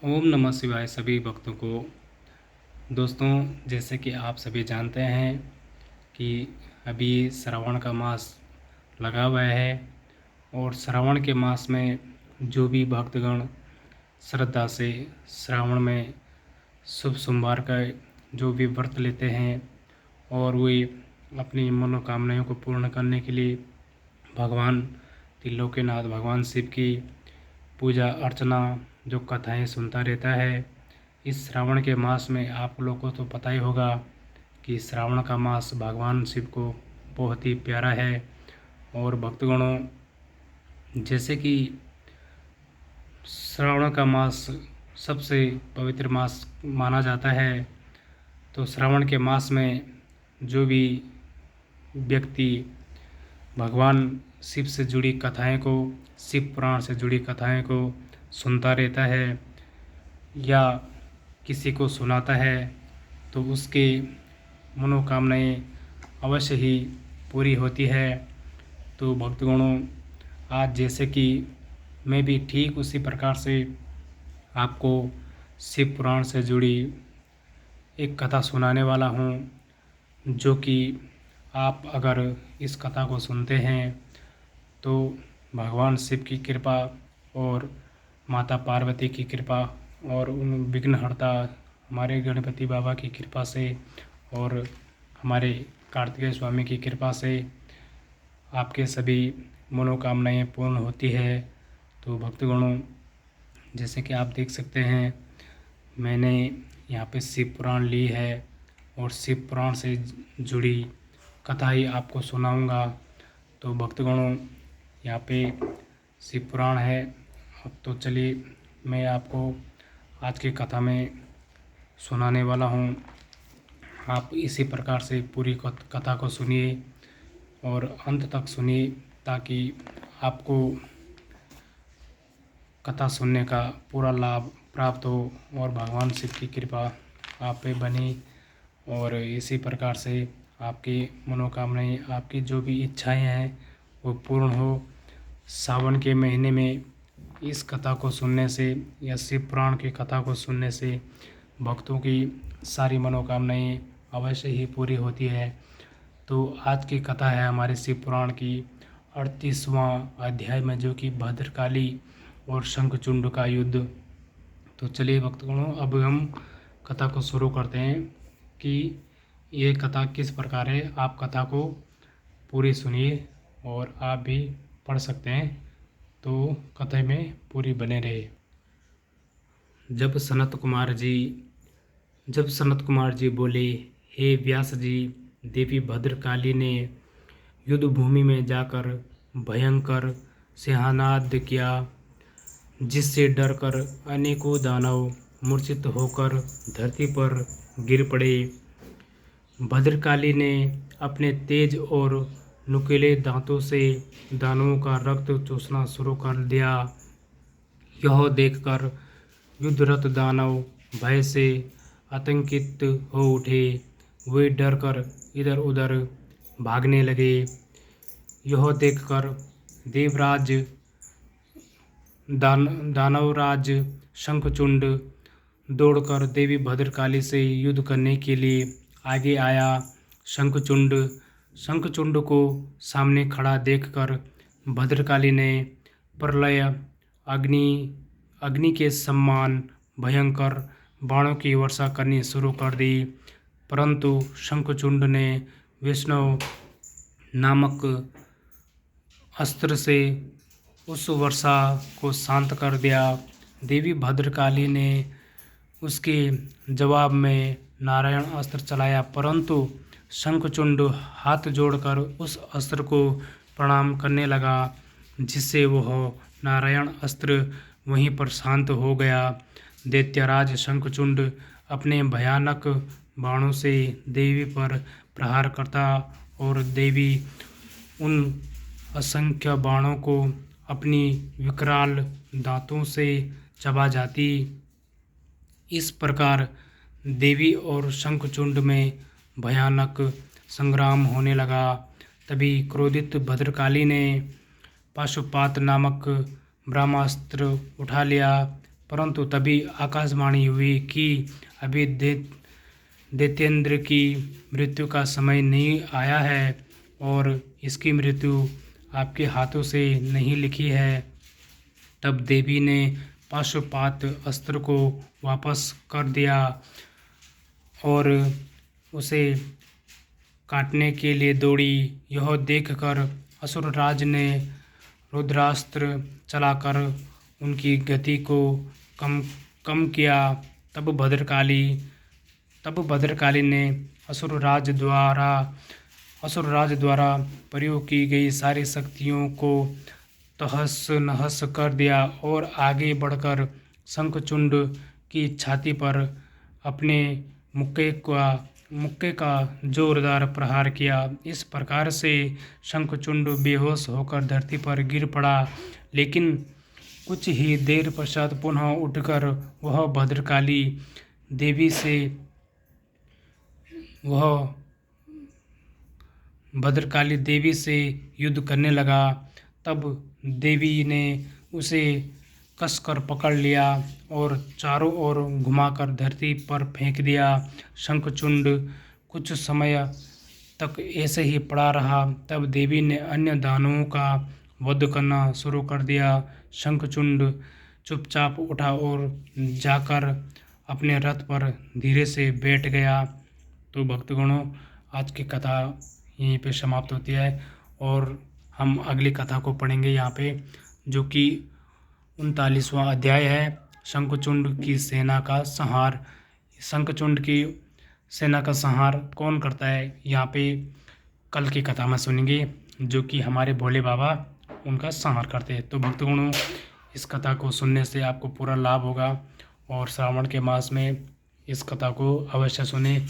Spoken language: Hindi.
ओम नमः शिवाय सभी भक्तों को। दोस्तों, जैसे कि आप सभी जानते हैं कि अभी श्रावण का मास लगा हुआ है और श्रावण के मास में जो भी भक्तगण श्रद्धा से श्रावण में शुभ सोमवार का जो भी व्रत लेते हैं और वे अपनी मनोकामनाओं को पूर्ण करने के लिए भगवान त्रिलोकीनाथ भगवान शिव की पूजा अर्चना जो कथाएं सुनता रहता है। इस श्रावण के मास में आप लोगों को तो पता ही होगा कि श्रावण का मास भगवान शिव को बहुत ही प्यारा है। और भक्तगणों, जैसे कि श्रावण का मास सबसे पवित्र मास माना जाता है, तो श्रावण के मास में जो भी व्यक्ति भगवान शिव से जुड़ी कथाएं को, शिव पुराण से जुड़ी कथाएं को सुनता रहता है या किसी को सुनाता है, तो उसके मनोकामनाएं अवश्य ही पूरी होती है। तो भक्तगणों, आज जैसे कि मैं भी ठीक उसी प्रकार से आपको शिव पुराण से जुड़ी एक कथा सुनाने वाला हूँ, जो कि आप अगर इस कथा को सुनते हैं तो भगवान शिव की कृपा और माता पार्वती की कृपा और उन विघ्नहर्ता हमारे गणपति बाबा की कृपा से और हमारे कार्तिकेय स्वामी की कृपा से आपके सभी मनोकामनाएं पूर्ण होती है। तो भक्तगणों, जैसे कि आप देख सकते हैं, मैंने यहाँ पे शिव पुराण ली है और शिव पुराण से जुड़ी कथा ही आपको सुनाऊंगा। तो भक्तगणों, यहाँ पे शिव पुराण है। अब तो चलिए मैं आपको आज की कथा में सुनाने वाला हूँ। आप इसी प्रकार से पूरी कथा को सुनिए और अंत तक सुनिए, ताकि आपको कथा सुनने का पूरा लाभ प्राप्त हो और भगवान शिव की कृपा आप पे बनी और इसी प्रकार से आपकी मनोकामनाएं, आपकी जो भी इच्छाएं हैं वो पूर्ण हो। सावन के महीने में इस कथा को सुनने से या शिव पुराण की कथा को सुनने से भक्तों की सारी मनोकामनाएं अवश्य ही पूरी होती है। तो आज की कथा है हमारे शिव पुराण की 38वां अध्याय में, जो कि भद्रकाली और शंखचूंड का युद्ध। तो चलिए भक्तगणों, अब हम कथा को शुरू करते हैं कि ये कथा किस प्रकार है। आप कथा को पूरी सुनिए और आप भी पढ़ सकते हैं, तो कथा में पूरी बने रहे। जब सनत कुमार जी बोले, हे व्यास जी, देवी भद्रकाली ने युद्ध भूमि में जाकर भयंकर सिंहनाद किया, जिससे डरकर अनेकों दानव मूर्छित होकर धरती पर गिर पड़े। भद्रकाली ने अपने तेज और नुकीले दांतों से दानवों का रक्त चूसना शुरू कर दिया। यह देखकर युद्धरत दानव भय से आतंकित हो उठे। वे डरकर इधर उधर भागने लगे। यह देखकर देवराज दानवराज शंखचूंड दौड़कर देवी भद्रकाली से युद्ध करने के लिए आगे आया। शंखचूंड को सामने खड़ा देखकर भद्रकाली ने प्रलय अग्नि के समान भयंकर बाणों की वर्षा करनी शुरू कर दी, परंतु शंखचूंड ने वैष्णव नामक अस्त्र से उस वर्षा को शांत कर दिया। देवी भद्रकाली ने उसके जवाब में नारायण अस्त्र चलाया, परंतु शंखचूंड हाथ जोड़कर उस अस्त्र को प्रणाम करने लगा, जिससे वह नारायण अस्त्र वहीं पर शांत हो गया। दैत्यराज शंखचूंड अपने भयानक बाणों से देवी पर प्रहार करता और देवी उन असंख्य बाणों को अपनी विकराल दांतों से चबा जाती। इस प्रकार देवी और शंखचूंड में भयानक संग्राम होने लगा। तभी क्रोधित भद्रकाली ने पाशुपात नामक ब्रह्मास्त्र उठा लिया, परंतु तभी आकाशवाणी हुई कि अभी दैत्येंद्र की मृत्यु का समय नहीं आया है और इसकी मृत्यु आपके हाथों से नहीं लिखी है। तब देवी ने पाशुपात अस्त्र को वापस कर दिया और उसे काटने के लिए दौड़ी। यह देखकर असुरराज ने रुद्रास्त्र चलाकर उनकी गति को कम किया। तब भद्रकाली ने असुरराज द्वारा प्रयोग की गई सारी शक्तियों को तहस नहस कर दिया और आगे बढ़कर शंखचूंड की छाती पर अपने मुक्के का जोरदार प्रहार किया। इस प्रकार से शंखचूंड बेहोश होकर धरती पर गिर पड़ा, लेकिन कुछ ही देर पश्चात पुनः उठकर वह भद्रकाली देवी से युद्ध करने लगा। तब देवी ने उसे कसकर पकड़ लिया और चारों ओर घुमाकर धरती पर फेंक दिया। शंखचूंड कुछ समय तक ऐसे ही पड़ा रहा। तब देवी ने अन्य दानवों का वध करना शुरू कर दिया। शंखचूंड चुपचाप उठा और जाकर अपने रथ पर धीरे से बैठ गया। तो भक्तगणों, आज की कथा यहीं पे समाप्त होती है और हम अगली कथा को पढ़ेंगे यहाँ पे, जो कि 39वां अध्याय है, शंखचूंड की सेना का संहार। शंखचूंड की सेना का संहार कौन करता है, यहाँ पे कल की कथा में सुनेंगे, जो कि हमारे भोले बाबा उनका संहार करते हैं। तो भक्तगणों, इस कथा को सुनने से आपको पूरा लाभ होगा और श्रावण के मास में इस कथा को अवश्य सुने।